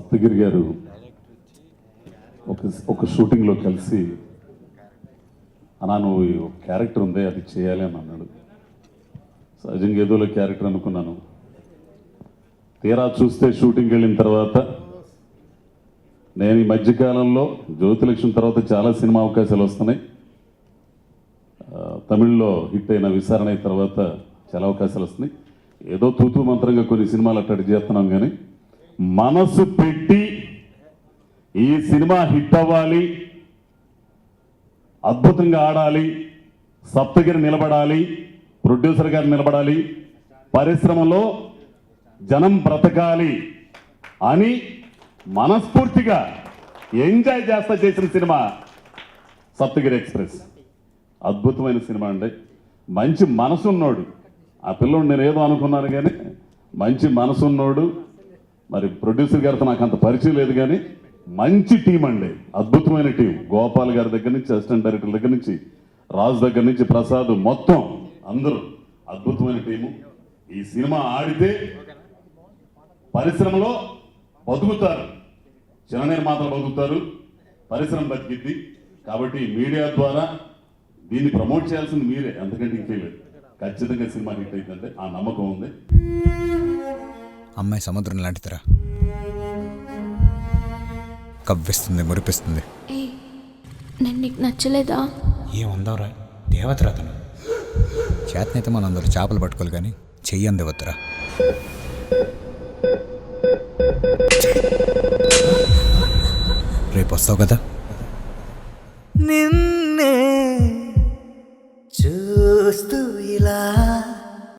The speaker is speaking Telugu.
సప్తగిరి గారు ఒక షూటింగ్లో కలిసి అన్నా నువ్వు ఒక క్యారెక్టర్ ఉంది అది చేయాలి అని అన్నాడు. సహజంగా ఏదోలో క్యారెక్టర్ అనుకున్నాను. తీరా చూస్తే షూటింగ్కి వెళ్ళిన తర్వాత నేను ఈ మధ్యకాలంలో జ్యోతిలక్ష్మి తర్వాత చాలా సినిమా అవకాశాలు వస్తున్నాయి. తమిళ్లో హిట్ అయిన విచారణ అయిన తర్వాత చాలా అవకాశాలు వస్తున్నాయి. ఏదో తూతూ మంత్రంగా కొన్ని సినిమాలు అట్టడి చేస్తున్నాం, కానీ మనసు పెట్టి ఈ సినిమా హిట్ అవ్వాలి, అద్భుతంగా ఆడాలి, సప్తగిరి నిలబడాలి, ప్రొడ్యూసర్ గారు నిలబడాలి, పరిశ్రమలో జనం బ్రతకాలి అని మనస్ఫూర్తిగా ఎంజాయ్ చేస్తా చేసిన సినిమా సప్తగిరి ఎక్స్ప్రెస్. అద్భుతమైన సినిమా అండి. మంచి మనసున్నోడు ఆ పిల్లోడు, నేను ఏదో అనుకున్నాను కానీ మంచి మనసున్నోడు. మరి ప్రొడ్యూసర్ గారితో నాకు అంత పరిచయం లేదు, కానీ మంచి టీం అండి, అద్భుతమైన టీం. గోపాల్ గారి దగ్గర నుంచి, అసిస్టెంట్ డైరెక్టర్ దగ్గర నుంచి, రాజు దగ్గర నుంచి, ప్రసాద్, మొత్తం అందరూ అద్భుతమైన టీము. ఈ సినిమా ఆడితే పరిశ్రమలో బతుకుతారు, చిన్న నిర్మాతలు బతుకుతారు, పరిశ్రమ బతికిద్ది. కాబట్టి మీడియా ద్వారా దీన్ని ప్రమోట్ చేయాల్సింది మీరే, అంతకంటే ఇంకేలేదు. ఖచ్చితంగా సినిమా హిట్ అయిందంటే ఆ నమ్మకం ఉంది. అమ్మాయి సముద్రం లాంటిదిరా, కవ్విస్తుంది, మురిపిస్తుంది. నేను నీకు నచ్చలేదా? ఏముందవరా, దేవతరా తను. చేతనైతే మనం అందరూ చేపలు పట్టుకోవాలి, కానీ చెయ్యంది వద్దురా. రేపు వస్తావు కదా? నిన్నే చూస్తూ ఇలా